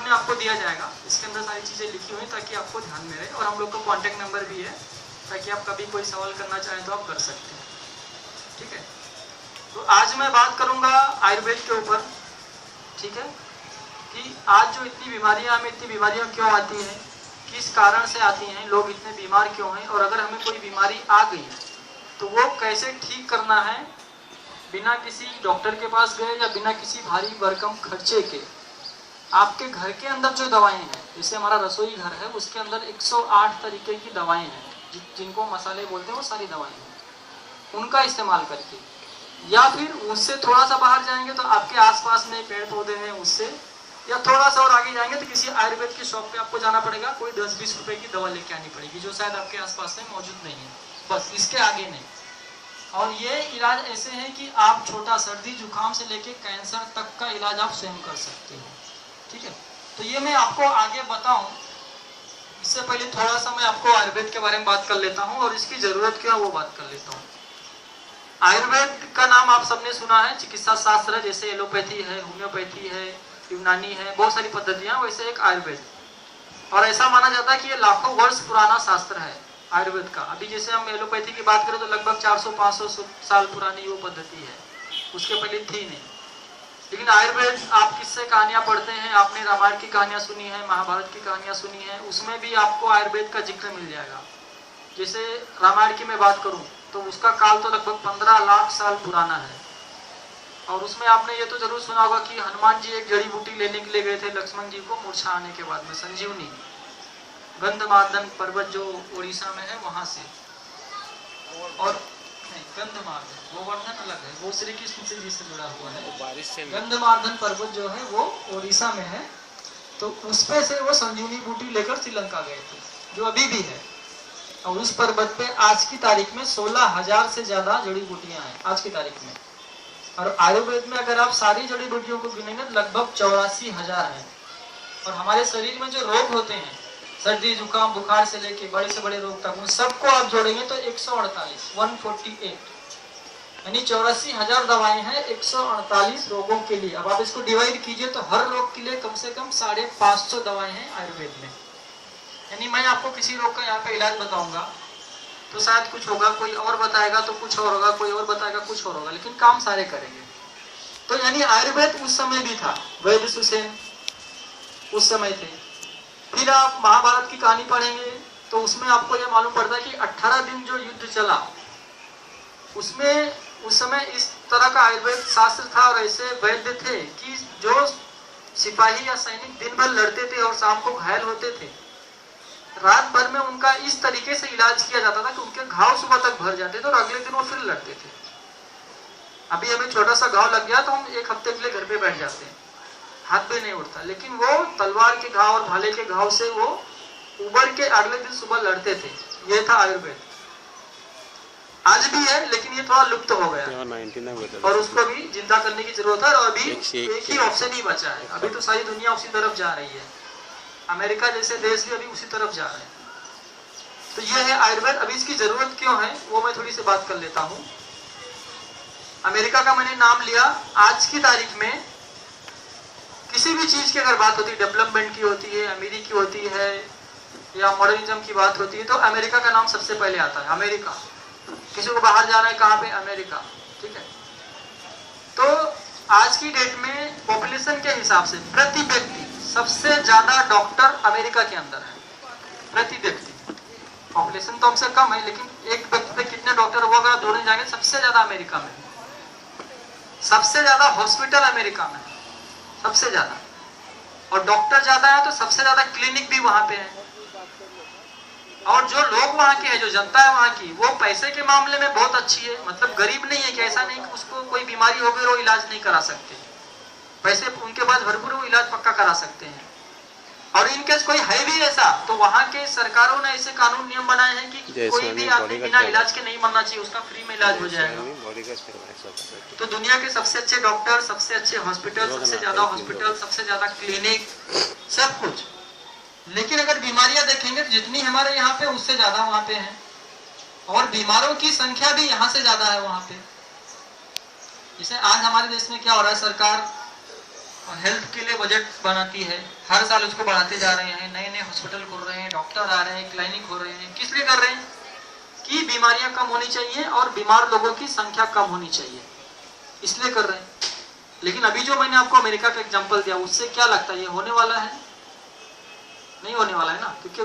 सामने आपको दिया जाएगा, इसके अंदर सारी चीज़ें लिखी हुई ताकि आपको ध्यान में रहे, और हम लोग का कॉन्टैक्ट नंबर भी है ताकि आप कभी कोई सवाल करना चाहें तो आप कर सकते हैं। ठीक है, तो आज मैं बात करूंगा आयुर्वेद के ऊपर। ठीक है, कि आज जो इतनी बीमारियां, हमें इतनी बीमारियां क्यों आती हैं, किस कारण से आती हैं, लोग इतने बीमार क्यों हैं, और अगर हमें कोई बीमारी आ गई तो वो कैसे ठीक करना है बिना किसी डॉक्टर के पास गए या बिना किसी भारी भरकम खर्चे के। आपके घर के अंदर जो दवाएं हैं, जैसे हमारा रसोई घर है, उसके अंदर 108 तरीके की दवाएं हैं, जिनको मसाले बोलते हैं, वो सारी दवाएं हैं, उनका इस्तेमाल करके, या फिर उससे थोड़ा सा बाहर जाएंगे तो आपके आसपास में पेड़ पौधे हैं उससे, या थोड़ा सा और आगे जाएंगे तो किसी आयुर्वेद की शॉप पे आपको जाना पड़ेगा, कोई 10-20 रुपए की दवा लेके आनी पड़ेगी जो शायद आपके आसपास में मौजूद नहीं है, बस इसके आगे नहीं। और ये इलाज ऐसे हैं कि आप छोटा सर्दी जुकाम से लेके कैंसर तक का इलाज आप स्वयं कर सकते हो। ठीक है, तो ये मैं आपको आगे बताऊं, इससे पहले थोड़ा सा मैं आपको आयुर्वेद के बारे में बात कर लेता हूं और इसकी जरूरत क्या है वो बात कर लेता हूं। आयुर्वेद का नाम आप सबने सुना है, चिकित्सा शास्त्र, जैसे एलोपैथी है, होम्योपैथी है, यूनानी है, बहुत सारी पद्धतियां, वैसे एक आयुर्वेद। और ऐसा माना जाता है कि ये लाखों वर्ष पुराना शास्त्र है आयुर्वेद का। अभी जैसे हम एलोपैथी की बात करें तो लगभग 400-500 साल पुरानी वो पद्धति है, उसके पहले थी नहीं। लेकिन आयुर्वेद, आप किससे कहानियां पढ़ते हैं, आपने रामायण की कहानियां सुनी है, महाभारत की कहानियां सुनी है, उसमें भी आपको आयुर्वेद का जिक्र मिल जाएगा। जैसे रामायण की मैं बात करूं तो उसका काल तो लगभग 15 लाख साल पुराना है, और उसमें आपने ये तो जरूर सुना होगा कि हनुमान जी एक जड़ी बूटी लेने के लिए गए थे लक्ष्मण जी को मूर्छा आने के बाद में, संजीवनी, गंधमार्दन पर्वत जो उड़ीसा में है वहां से। और नहीं, गंधमार्दन वो वर्णन अलग है, वो श्री कृष्ण से जी से जुड़ा हुआ है। गंधमार्दन पर्वत जो है वो उड़ीसा में है, तो उसपे से वो संजीवनी बूटी लेकर श्रीलंका गए थे, जो अभी भी है। और उस पर्वत पे आज की तारीख में 16,000 से ज्यादा जड़ी बूटियां हैं आज की तारीख में। और आयुर्वेद में अगर आप सारी जड़ी बूटियों को गिनेंगे तो लगभग 84,000 है। और हमारे शरीर में जो रोग होते हैं, सर्दी जुकाम बुखार से लेके बड़े से बड़े रोग तक, उन सबको आप जोड़ेंगे तो 148 यानी 84,000 दवाएं हैं 148 रोगों के लिए। अब आप इसको डिवाइड कीजिए तो हर रोग के लिए कम से कम 550 दवाएं हैं आयुर्वेद में। यानी मैं आपको किसी रोग का यहाँ पे इलाज बताऊंगा तो शायद कुछ होगा, कोई और बताएगा तो कुछ और होगा, कोई और बताएगा कुछ और होगा, लेकिन काम सारे करेंगे। तो यानी आयुर्वेद उस समय भी था, वैद्य सुसेन उस समय थे। फिर आप महाभारत की कहानी पढ़ेंगे तो उसमें आपको यह मालूम पड़ता है कि 18 दिन जो युद्ध चला उसमें उस समय इस तरह का आयुर्वेद शास्त्र था और ऐसे वैद्य थे कि जो सिपाही या सैनिक दिन भर लड़ते थे और शाम को घायल होते थे, रात भर में उनका इस तरीके से इलाज किया जाता था कि उनके घाव सुबह तक भर जाते थे और अगले दिन वो फिर लड़ते थे। अभी हमें छोटा सा घाव लग गया तो हम एक हफ्ते के लिए घर पे बैठ जाते हैं, हाथ भी नहीं उठता, लेकिन वो तलवार के घाव और भाले के घाव से वो उबर के अगले दिन सुबह लड़ते थे। ये था आयुर्वेद। आज भी है लेकिन ये थोड़ा लुप्त हो गया और उसको भी जिंदा करने की जरूरत है। और अभी एक ही ऑप्शन ही बचा है, अभी तो सारी दुनिया उसी तरफ जा रही है, अमेरिका जैसे देश भी अभी उसी तरफ जा रहे हैं। तो ये है आयुर्वेद। अभी इसकी जरूरत क्यों है वो मैं थोड़ी सी बात कर लेता हूँ। अमेरिका का मैंने नाम लिया, आज की तारीख में किसी भी चीज की अगर बात होती है, डेवलपमेंट की होती है, अमीरी की होती है या मॉडर्निज्म की बात होती है तो अमेरिका का नाम सबसे पहले आता है। अमेरिका, किसी को बाहर जाना है कहाँ पे, अमेरिका। ठीक है, तो आज की डेट में पॉपुलेशन के हिसाब से प्रति व्यक्ति सबसे ज्यादा डॉक्टर अमेरिका के अंदर है, प्रति व्यक्ति। पॉपुलेशन तो हमसे कम है लेकिन एक व्यक्ति पे कितने डॉक्टर वो अगर जोड़ने जाएंगे सबसे ज्यादा अमेरिका में, सबसे ज्यादा हॉस्पिटल अमेरिका में, सबसे ज्यादा, और डॉक्टर ज्यादा है तो सबसे ज्यादा क्लिनिक भी वहां पे है। और जो लोग वहां के हैं, जो जनता है वहां की, वो पैसे के मामले में बहुत अच्छी है, मतलब गरीब नहीं है कि ऐसा नहीं कि उसको कोई बीमारी हो गई और इलाज नहीं करा सकते, पैसे उनके पास भरपूर वो इलाज पक्का करा सकते हैं। और इनकेस कोई है भी ऐसा तो वहां के सरकारों ने ऐसे कानून नियम बनाए हैं कि कोई भी आदमी बिना इलाज के नहीं मरना चाहिए, उसका फ्री में इलाज हो जाएगा। तो दुनिया के सबसे अच्छे डॉक्टर, सबसे अच्छे हॉस्पिटल, सबसे ज्यादा हॉस्पिटल, सबसे ज्यादा क्लिनिक, सब कुछ। लेकिन अगर बीमारियां देखेंगे तो जितनी हमारे यहाँ पे उससे ज्यादा वहां पे है, और बीमारों की संख्या भी यहाँ से ज्यादा है वहां पे। जैसे आज हमारे देश में क्या हो रहा है, सरकार हेल्थ के लिए बजट बनाती है, हर साल उसको बढ़ाते जा रहे हैं, नए नए हॉस्पिटल खुल रहे हैं, डॉक्टर आ रहे हैं, क्लिनिक हो रहे हैं। किस लिए कर रहे हैं? कि बीमारियां कम होनी चाहिए और बीमार लोगों की संख्या कम होनी चाहिए, इसलिए कर रहे हैं। लेकिन अभी जो मैंने आपको अमेरिका का एग्जांपल दिया, उससे क्या लगता है ये होने वाला है? नहीं होने वाला है ना, क्योंकि